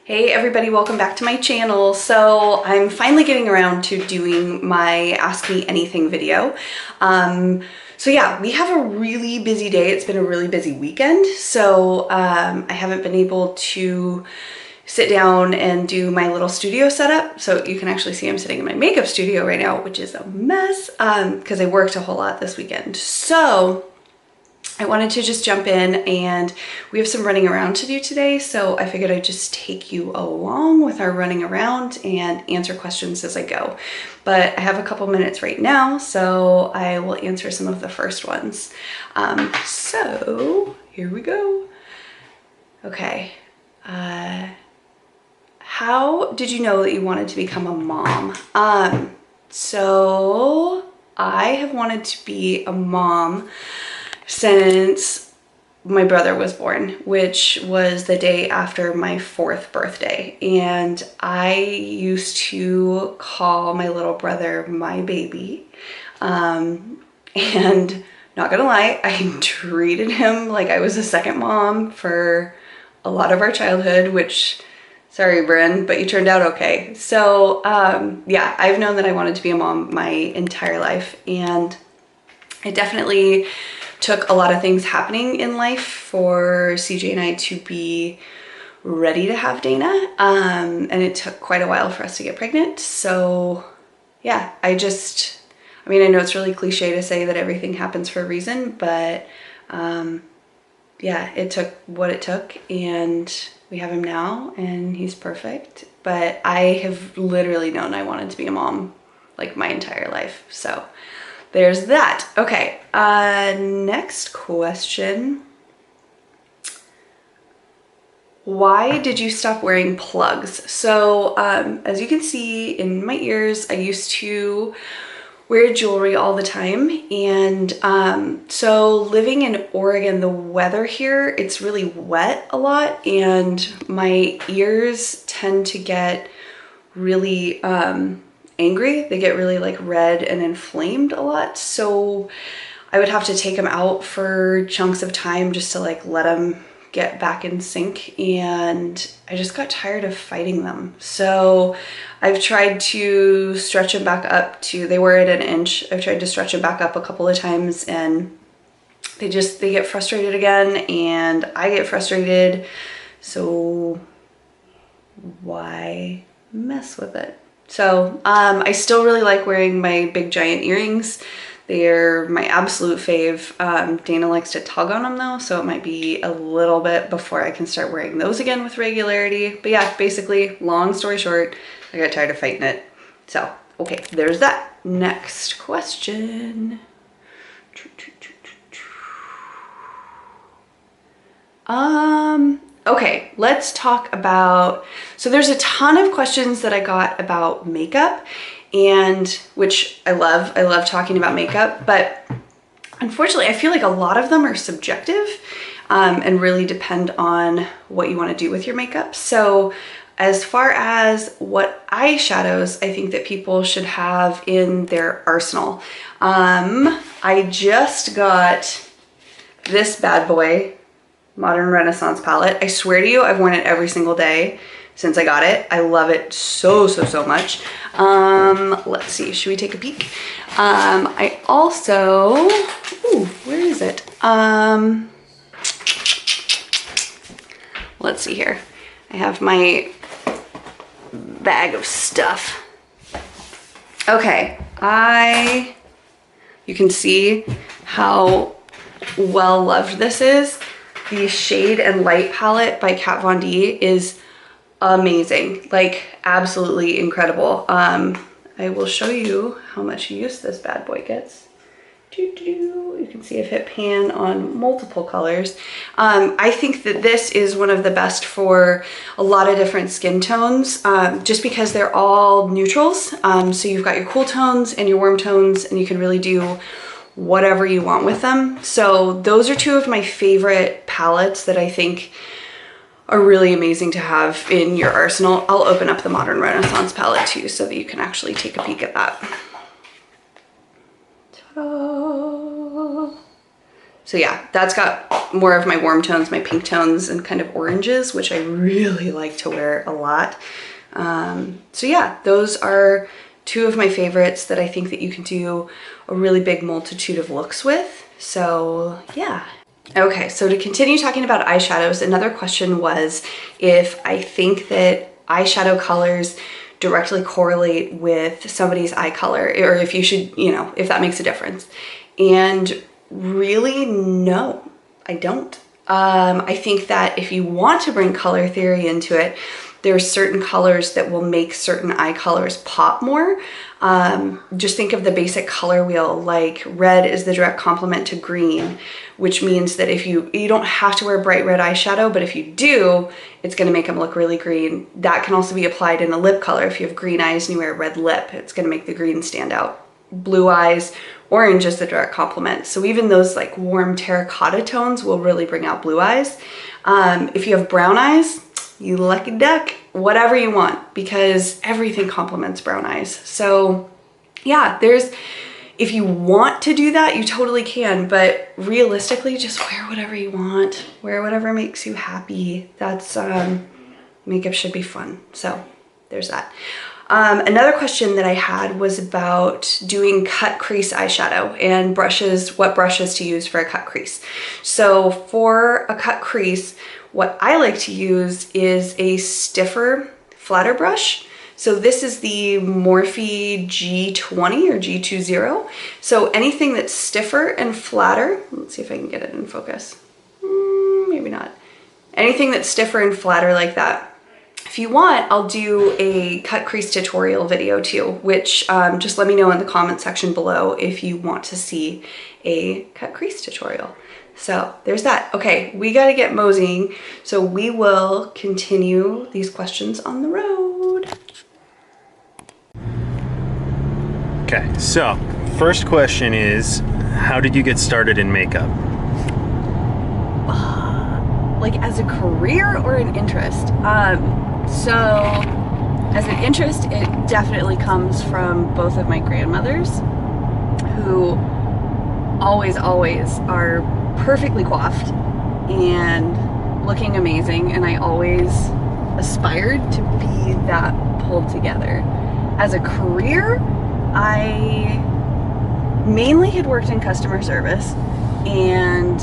Hey everybody, welcome back to my channel. So I'm finally getting around to doing my Ask Me Anything video. So yeah, we have a really busy day. It's been a really busy weekend. So I haven't been able to sit down and do my little studio setup. So you can actually see I'm sitting in my makeup studio right now, which is a mess because I worked a whole lot this weekend. So I wanted to just jump in, and we have some running around to do today, so I figured I'd just take you along with our running around and answer questions as I go. But I have a couple minutes right now, so I will answer some of the first ones. So here we go. Okay. How did you know that you wanted to become a mom? So I have wanted to be a mom since my brother was born, which was the day after my 4th birthday. And I used to call my little brother my baby. And not gonna lie, I treated him like I was a second mom for a lot of our childhood, which, sorry, Bryn, but you turned out okay. So yeah, I've known that I wanted to be a mom my entire life, and I definitely took a lot of things happening in life for CJ and I to be ready to have Dana. And it took quite a while for us to get pregnant. So yeah, I mean, I know it's really cliche to say that everything happens for a reason, but yeah, it took what it took, and we have him now and he's perfect. But I have literally known I wanted to be a mom like my entire life. So there's that. Okay, next question. Why did you stop wearing plugs? So as you can see in my ears, I used to wear jewelry all the time. And so living in Oregon, the weather here, it's really wet a lot, and my ears tend to get really angry. They get really like red and inflamed a lot. So I would have to take them out for chunks of time just to like let them get back in sync. And I just got tired of fighting them. So I've tried to stretch them back up to, they were at 1 inch. I've tried to stretch them back up a couple of times, and they get frustrated again, and I get frustrated. So why mess with it? So I still really like wearing my big giant earrings. They're my absolute fave. Dana likes to tug on them though, so it might be a little bit before I can start wearing those again with regularity. But yeah, basically, long story short, I got tired of fighting it. So, okay, there's that. Next question. Okay, let's talk about, so there's a ton of questions that I got about makeup, and which I love talking about makeup, but unfortunately I feel like a lot of them are subjective and really depend on what you want to do with your makeup. So as far as what eyeshadows I think that people should have in their arsenal, I just got this bad boy Modern Renaissance palette. I swear to you, I've worn it every single day since I got it. I love it so much. Let's see, should we take a peek? I also, ooh, where is it? Let's see here. I have my bag of stuff. Okay, you can see how well loved this is. The Shade and Light palette by Kat Von D is amazing, like absolutely incredible. I will show you how much use this bad boy gets. You can see I've hit pan on multiple colors. I think that this is one of the best for a lot of different skin tones, just because they're all neutrals. So you've got your cool tones and your warm tones, and you can really do whatever you want with them. So those are two of my favorite palettes that I think are really amazing to have in your arsenal. I'll open up the Modern Renaissance palette too, so that you can actually take a peek at that. Ta-da! So yeah, that's got more of my warm tones, my pink tones, and kind of oranges, which I really like to wear a lot. So yeah, those are two of my favorites that I think that you can do a really big multitude of looks with. So yeah. Okay, so to continue talking about eyeshadows, another question was if I think that eyeshadow colors directly correlate with somebody's eye color, or if you should, you know, if that makes a difference. And really, no, I don't. I think that if you want to bring color theory into it, there are certain colors that will make certain eye colors pop more. Just think of the basic color wheel, like red is the direct complement to green, which means that if you don't have to wear bright red eyeshadow, but if you do, it's gonna make them look really green. That can also be applied in a lip color. If you have green eyes and you wear a red lip, it's gonna make the green stand out. Blue eyes, orange is the direct complement. So even those like warm terracotta tones will really bring out blue eyes. If you have brown eyes, you lucky duck, whatever you want, because everything complements brown eyes. So yeah, if you want to do that, you totally can, but realistically, just wear whatever you want, wear whatever makes you happy. That's, makeup should be fun. So there's that. Another question that I had was about doing cut crease eyeshadow and brushes, what brushes to use for a cut crease. So for a cut crease, what I like to use is a stiffer, flatter brush. So this is the Morphe G20 or G20. So anything that's stiffer and flatter, let's see if I can get it in focus. Maybe not. Anything that's stiffer and flatter like that. If you want, I'll do a cut crease tutorial video too, which just let me know in the comment section below if you want to see a cut crease tutorial. So there's that. Okay, we gotta get moseying, so we will continue these questions on the road. Okay, so first question is, how did you get started in makeup? Like as a career or an interest? So as an interest, it definitely comes from both of my grandmothers, who always are perfectly coiffed and looking amazing, and I always aspired to be that pulled together. As a career, I mainly had worked in customer service, and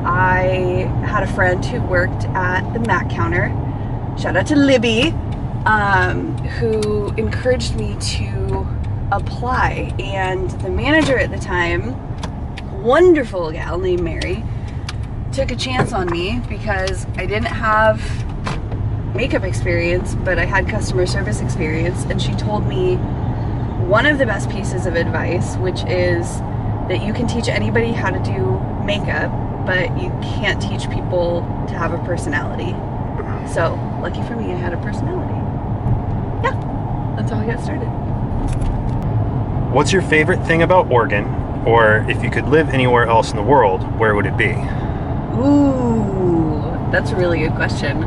I had a friend who worked at the Mac counter, shout out to Libby, who encouraged me to apply, and the manager at the time, wonderful gal named Mary, took a chance on me because I didn't have makeup experience, but I had customer service experience, and she told me one of the best pieces of advice, which is that you can teach anybody how to do makeup, but you can't teach people to have a personality. So lucky for me, I had a personality. Yeah, that's how I got started. What's your favorite thing about Oregon? Or if you could live anywhere else in the world, where would it be? Ooh, that's a really good question.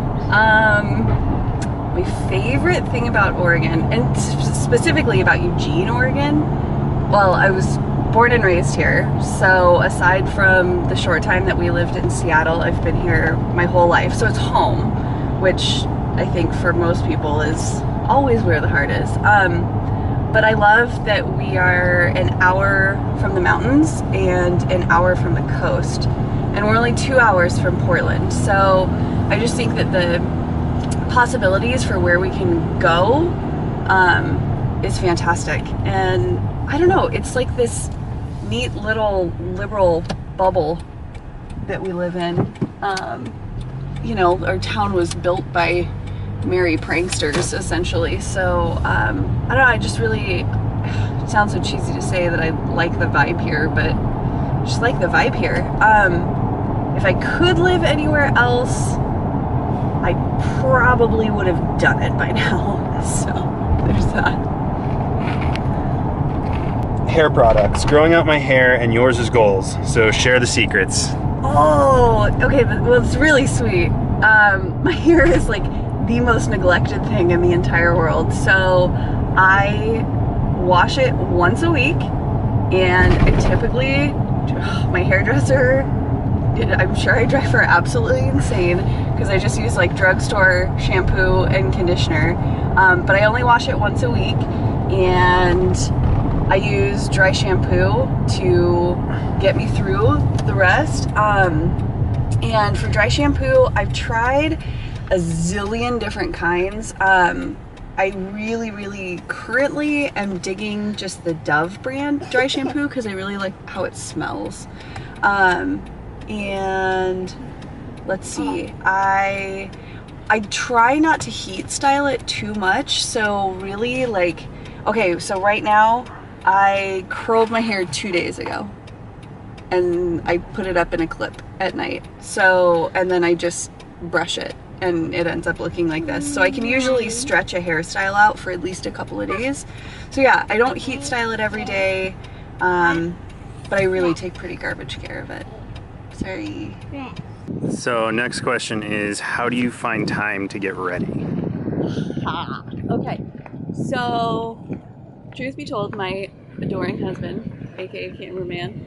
My favorite thing about Oregon, and specifically about Eugene, Oregon, well, I was born and raised here, so aside from the short time that we lived in Seattle, I've been here my whole life, so it's home, which I think for most people is always where the heart is. But I love that we are an hour from the mountains and an hour from the coast, and we're only 2 hours from Portland, so I just think that the possibilities for where we can go is fantastic. And I don't know, it's like this neat little liberal bubble that we live in. You know, our town was built by merry pranksters, essentially. So I don't know, I just really, it sounds so cheesy to say that I like the vibe here, but I just like the vibe here. If I could live anywhere else, I probably would have done it by now. So there's that. Hair products. Growing out my hair and yours is goals. So share the secrets. Oh, okay. Well, it's really sweet. My hair is like the most neglected thing in the entire world. So I wash it once a week, and I typically, my hairdresser I'm sure I drive her absolutely insane because I just use like drugstore shampoo and conditioner, but I only wash it once a week, and I use dry shampoo to get me through the rest. And for dry shampoo, I've tried a zillion different kinds. I really currently am digging just the Dove brand dry shampoo because I really like how it smells. And let's see, I try not to heat style it too much. So really, like, okay, so right now I curled my hair 2 days ago and I put it up in a clip at night. So, and then I just brush it and it ends up looking like this. So I can usually stretch a hairstyle out for at least a couple of days. So yeah, I don't heat style it every day, but I really take pretty garbage care of it. Sorry. So next question is, how do you find time to get ready? Okay, so truth be told, my adoring husband, aka cameraman,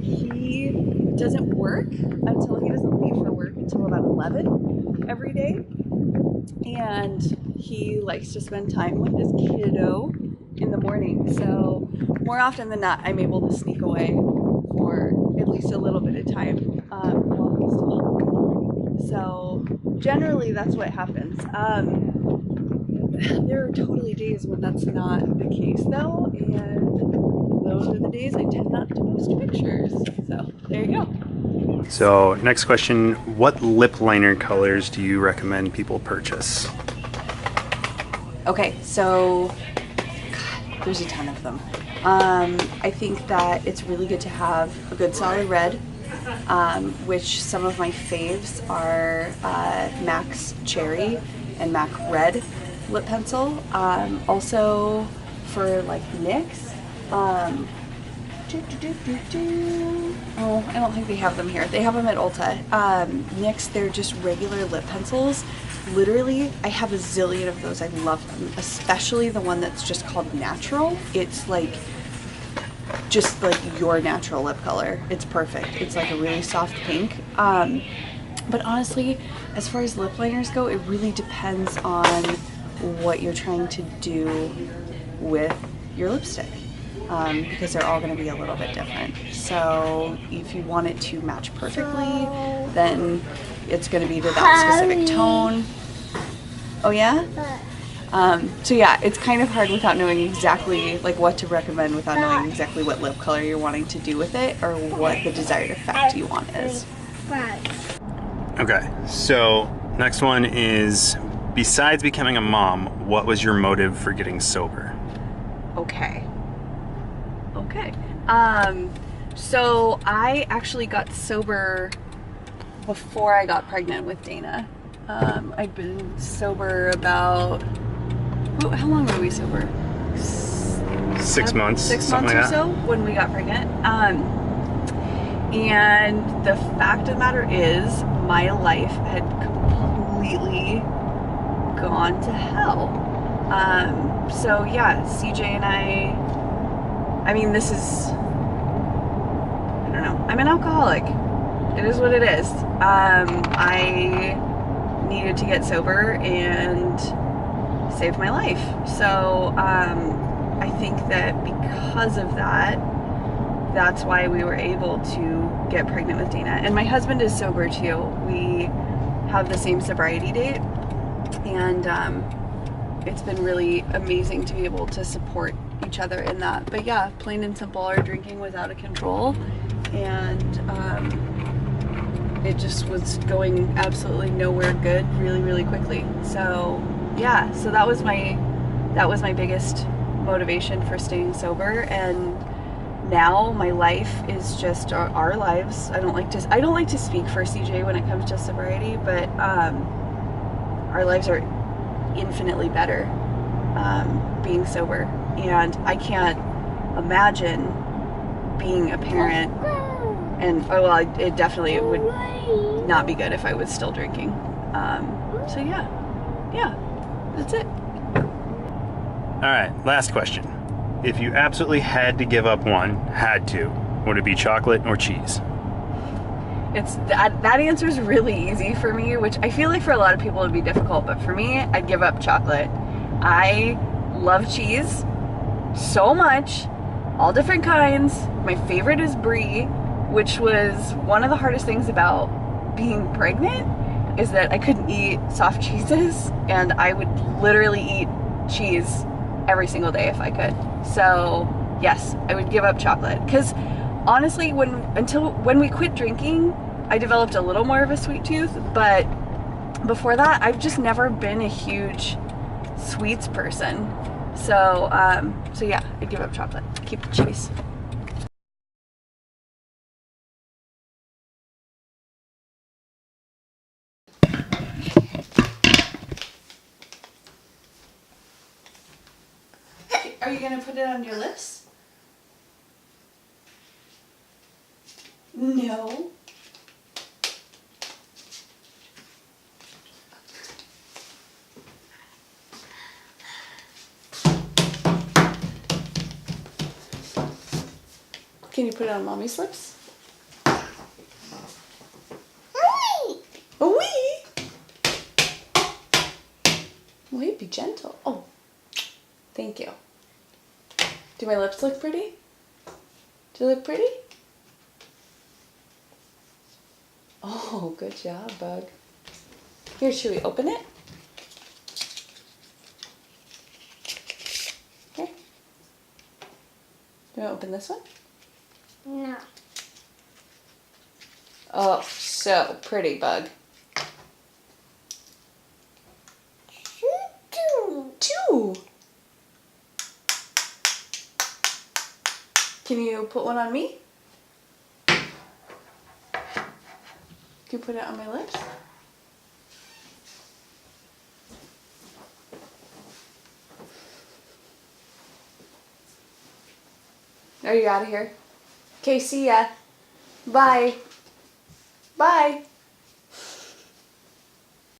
he doesn't work until he doesn't leave for work until about 11 every day, and he likes to spend time with his kiddo in the morning. So more often than not, I'm able to sneak away for at least a little bit of time while he's still. So generally that's what happens. There are totally days when that's not the case though, and those are the days I tend not to post pictures. So there you go. So next question, what lip liner colors do you recommend people purchase? Okay, so God, there's a ton of them. I think that it's really good to have a good solid red, which some of my faves are MAC's Cherry and MAC Red lip pencil. Also for like NYX, oh, I don't think they have them here. They have them at Ulta. NYX, they're just regular lip pencils. Literally, I have a zillion of those. I love them, especially the one that's just called Natural. It's like just like your natural lip color. It's perfect. It's like a really soft pink. But honestly, as far as lip liners go, it really depends on what you're trying to do with your lipstick, because they're all going to be a little bit different. So if you want it to match perfectly, then it's going to be to that specific tone. Oh yeah? So yeah, it's kind of hard without knowing exactly like what to recommend, without knowing exactly what lip color you're wanting to do with it or what the desired effect you want is. Okay, so next one is, besides becoming a mom, what was your motive for getting sober? Okay. So I actually got sober before I got pregnant with Dana. I'd been sober about, how long were we sober? 6 months. 6 months or so when we got pregnant. And the fact of the matter is, my life had completely gone to hell. So yeah, CJ and I mean, this is, I don't know, I'm an alcoholic. It is what it is. I needed to get sober and save my life. So I think that because of that, that's why we were able to get pregnant with Dana. And my husband is sober too. We have the same sobriety date, and it's been really amazing to be able to support each other in that. But yeah, plain and simple, our drinking was out of control, and it just was going absolutely nowhere good really quickly. So yeah, so that was my biggest motivation for staying sober. And now my life is just our lives. I don't like to speak for CJ when it comes to sobriety, but our lives are infinitely better being sober, and I can't imagine being a parent. And well, it definitely would not be good if I was still drinking. So yeah, that's it. All right, last question. If you absolutely had to give up one, would it be chocolate or cheese? that answer is really easy for me, which I feel like for a lot of people it would be difficult, but for me, I'd give up chocolate. I love cheese so much, all different kinds. My favorite is brie, which was one of the hardest things about being pregnant, is that I couldn't eat soft cheeses, and I would literally eat cheese every single day if I could. So yes, I would give up chocolate, because honestly, when we quit drinking, I developed a little more of a sweet tooth, but before that, I've just never been a huge sweets person. So yeah, I'd give up chocolate. Keep the cheese. Are you gonna put it on your lips? No. Can you put it on mommy's lips? Oui. Wait, be gentle. Oh, thank you. Do my lips look pretty? Do they look pretty? Oh, good job, bug. Here, should we open it? Here. You want to open this one? No. Oh, so pretty, bug. Two. Can you put one on me? Can you put it on my lips? Are you out of here? Okay, see ya. Bye. Bye.